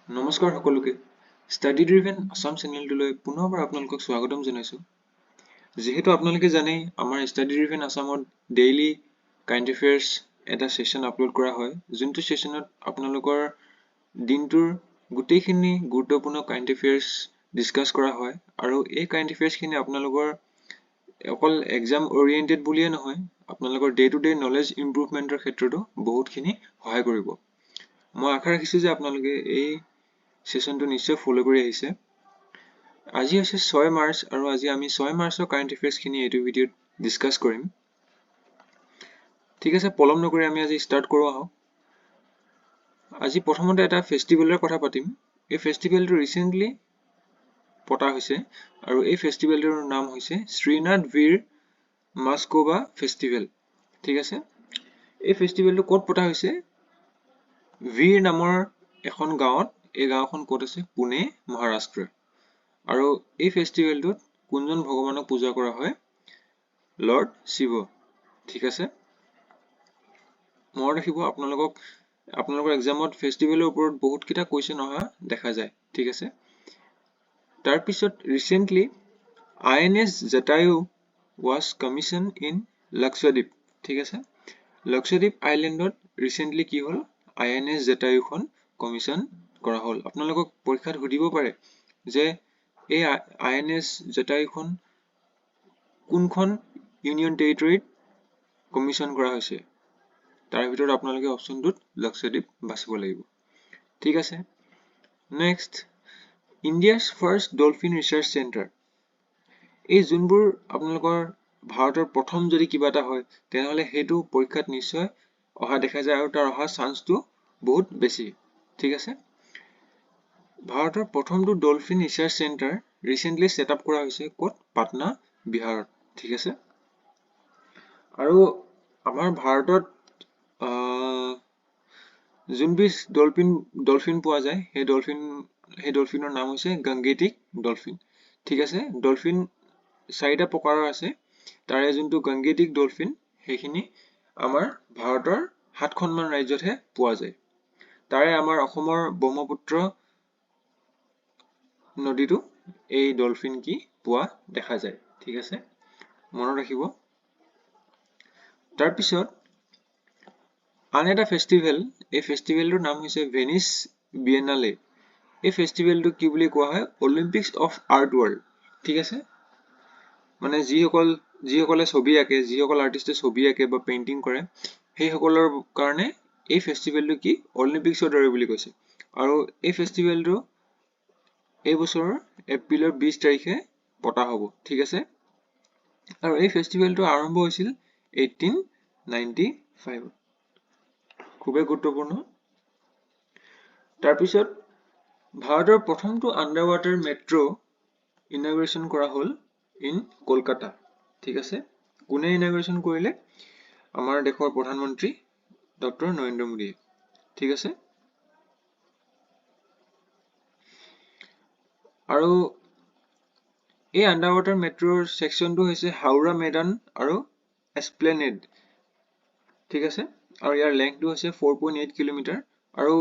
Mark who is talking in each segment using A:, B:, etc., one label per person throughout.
A: নমস্কাৰ সকলোকে study driven Assam চেনেলটোলৈ পুনৰবাৰ আপোনালোকক স্বাগতম জনাইছোঁ। যিহেতু আপোনালোকে জানেই আমাৰ ষ্টাডি ড্ৰিভেন আসামত ডেইলি কাৰেণ্ট এফেয়াৰ্ছ এটা সেশ্যন আপলোড কৰা হয়, যোনটো সেশ্যনত আপোনালোকৰ দিনটোৰ গোটেইখিনি গুৰুত্বপূৰ্ণ কাৰেণ্ট এফেয়াৰ্ছ ডিছকাছ কৰা হয় আৰু এই কাৰেণ্ট এফেয়াৰ্ছখিনি আপোনালোকৰ অকল এক্সাম অৰিয়েণ্টেড বুলিয়ে নহয়, আপোনালোকৰ ডে টু ডে নলেজ ইম্প্ৰুভমেণ্টৰ ক্ষেত্ৰতো বহুতখিনি সহায় কৰিব। মই আশা ৰাখিছোঁ যে আপোনালোকে এই সেশনটো নিশ্চয় ফলো কৰি আহিছে। আজি হৈছে 6 মাৰ্চ আৰু আজি আমি 6 মাৰ্চৰ কাৰেণ্ট এফেয়াৰ্ছখিনি এইটো ভিডিঅ'ত ডিছকাছ কৰিম। ঠিক আছে, পলম নকৰি আমি আজি ষ্টাৰ্ট কৰোঁ আহক। আজি প্ৰথমতে এটা ফেষ্টিভেলৰ কথা পাতিম। এই ফেষ্টিভেলটো ৰিচেণ্টলি পতা হৈছে আৰু এই ফেষ্টিভেলটোৰ নাম হৈছে শ্ৰীনাথ বীৰ মাস্কোবা ফেষ্টিভেল। ঠিক আছে, এই ফেষ্টিভেলটো ক'ত পতা হৈছে? বীৰ নামৰ এখন গাঁৱত। এই গাঁওখন ক'ত আছে? পুনে, মহাৰাষ্ট্ৰ। আৰু এই ফেষ্টিভেলটোত কোনজন ভগৱানক পূজা কৰা হয়? লৰ্ড শিৱ। ঠিক আছে, মনত ৰাখিব, আপোনালোকৰ এক্সামত ফেষ্টিভেলৰ ওপৰত বহুতকেইটা কুৱেশ্যন অহা দেখা যায়। ঠিক আছে, তাৰপিছত recently INS Jatayu was commission in Lakshadweep. ঠিক আছে, লক্ষদ্বীপ আইলেণ্ডত ৰিচেণ্টলি কি হ'ল? INS জটায়ুখন কমিছন কৰা হ'ল। আপোনালোকক পৰীক্ষাত সুধিব পাৰে যে এই INS জটায়ুখন কোনখন ইউনিয়ন টেৰিটৰীত কমিছন কৰা হৈছে? তাৰ ভিতৰত আপোনালোকে অপশ্যনটোত লক্ষদ্বীপ বাছিব লাগিব। ঠিক আছে, next India's first dolphin research centre. এই যোনবোৰ আপোনালোকৰ ভাৰতৰ প্ৰথম যদি কিবা এটা হয় তেনেহ'লে সেইটো পৰীক্ষাত নিশ্চয় অহা দেখা যায় আৰু তাৰ অহা চান্সটো বহুত বেছি। ঠিক আছে, ভাৰতৰ প্ৰথমটো dolphin research centre recently set up কৰা হৈছে ক'ত? পাটনা, বিহাৰত। ঠিক আছে, আৰু আমাৰ ভাৰতত যোনবিধ ডলফিন পোৱা যায় সেই ডলফিনৰ নাম হৈছে গংগেটিক ডলফিন। ঠিক আছে, ডলফিন 4টা প্ৰকাৰৰ আছে, তাৰে যোনটো গংগেটিক ডলফিন সেইখিনি আমাৰ ভাৰতৰ 7খনমান ৰাজ্যতহে পোৱা যায়। তাৰে আমাৰ অসমৰ ব্ৰহ্মপুত্ৰ নদীটো এই ডলফিন কি পোৱা দেখা যায়। ঠিক আছে, মনত ৰাখিব। তাৰপিছত আন এটা ফেষ্টিভেল, এই ফেষ্টিভেলটোৰ নাম হৈছে ভেনিছ বিয়েনালে। এই ফেষ্টিভেলটো কি বুলি কোৱা হয়? Olympics of art world. ঠিক আছে, মানে যিসকলে ছবি আঁকে, যিসকল আৰ্টিষ্টে ছবি আঁকে বা পেইণ্টিং কৰে সেইসকলৰ কাৰণে এই ফেষ্টিভেলটো কি? অলিম্পিক্সৰ দৰে বুলি কৈছে। আৰু এই ফেষ্টিভেলটো এই বছৰৰ এপ্ৰিলৰ 20 তাৰিখে পতা হ'ব। ঠিক আছে, আৰু এই ফেষ্টিভেলটো আৰম্ভ হৈছিল 1895। খুবেই গুৰুত্বপূৰ্ণ। তাৰপিছত ভাৰতৰ প্ৰথমটো আণ্ডাৰ ৱাটাৰ মেট্ৰ' ইনগ্ৰেশ্যন কৰা হ'ল ইন কলকাতা। ঠিক আছে, কোনে ইনগ্ৰেশ্যন কৰিলে? আমাৰ দেশৰ প্ৰধানমন্ত্ৰী ডক্টৰ নৰেন্দ্ৰ মোদীয়ে। ঠিক আছে, আৰু এই আণ্ডাৰ ৱাটাৰ মেট্ৰ'ৰ ছেকশ্যনটো হৈছে হাওৰা মেদান আৰু এছপ্লেনেড। ঠিক আছে, আৰু ইয়াৰ লেংথটো হৈছে 4.8 কিলোমিটাৰ আৰু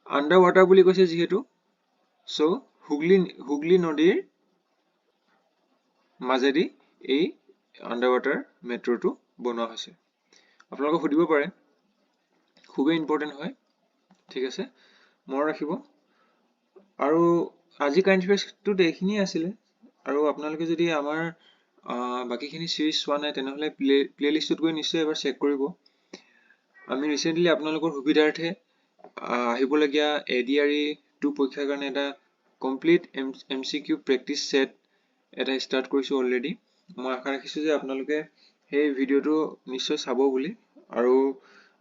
A: আণ্ডাৰ ৱাটাৰ বুলি কৈছে যিহেতু, চ' হুগলী নদীৰ মাজেদি এই আণ্ডাৰ ৱাটাৰ মেট্ৰ'টো বনোৱা হৈছে। আপোনালোকক সুধিব পাৰে, খুবেই ইম্পৰ্টেণ্ট হয়। ঠিক আছে, মনত ৰাখিব। আৰু আজি কাৰেণ্ট এফেয়াৰ্ছটোত এইখিনিয়ে আছিলে, আৰু আপোনালোকে যদি আমাৰ বাকীখিনি চিৰিজ চোৱা নাই তেনেহ'লে প্লেলিষ্টত গৈ নিশ্চয় এবাৰ চেক কৰিব। আমি ৰিচেণ্টলি আপোনালোকৰ সুবিধাৰ্থে আহিবলগীয়া ADRE2 পৰীক্ষাৰ কাৰণে এটা কমপ্লিট MCQ প্ৰেক্টিচ ছেট এটা ষ্টাৰ্ট কৰিছোঁ অলৰেডি। মই আশা ৰাখিছোঁ যে আপোনালোকে সেই ভিডিঅ'টো নিশ্চয় চাব বুলি, আৰু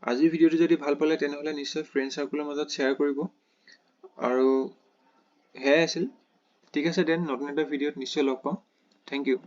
A: আজিৰ ভিডিঅ'টো যদি ভাল পালে তেনেহ'লে নিশ্চয় ফ্ৰেণ্ড চাৰ্কুলৰ মাজত শ্বেয়াৰ কৰিব। আৰু সেয়াই আছিল। ঠিক আছে দেন, নতুন এটা ভিডিঅ'ত নিশ্চয় লগ পাম। Thank U.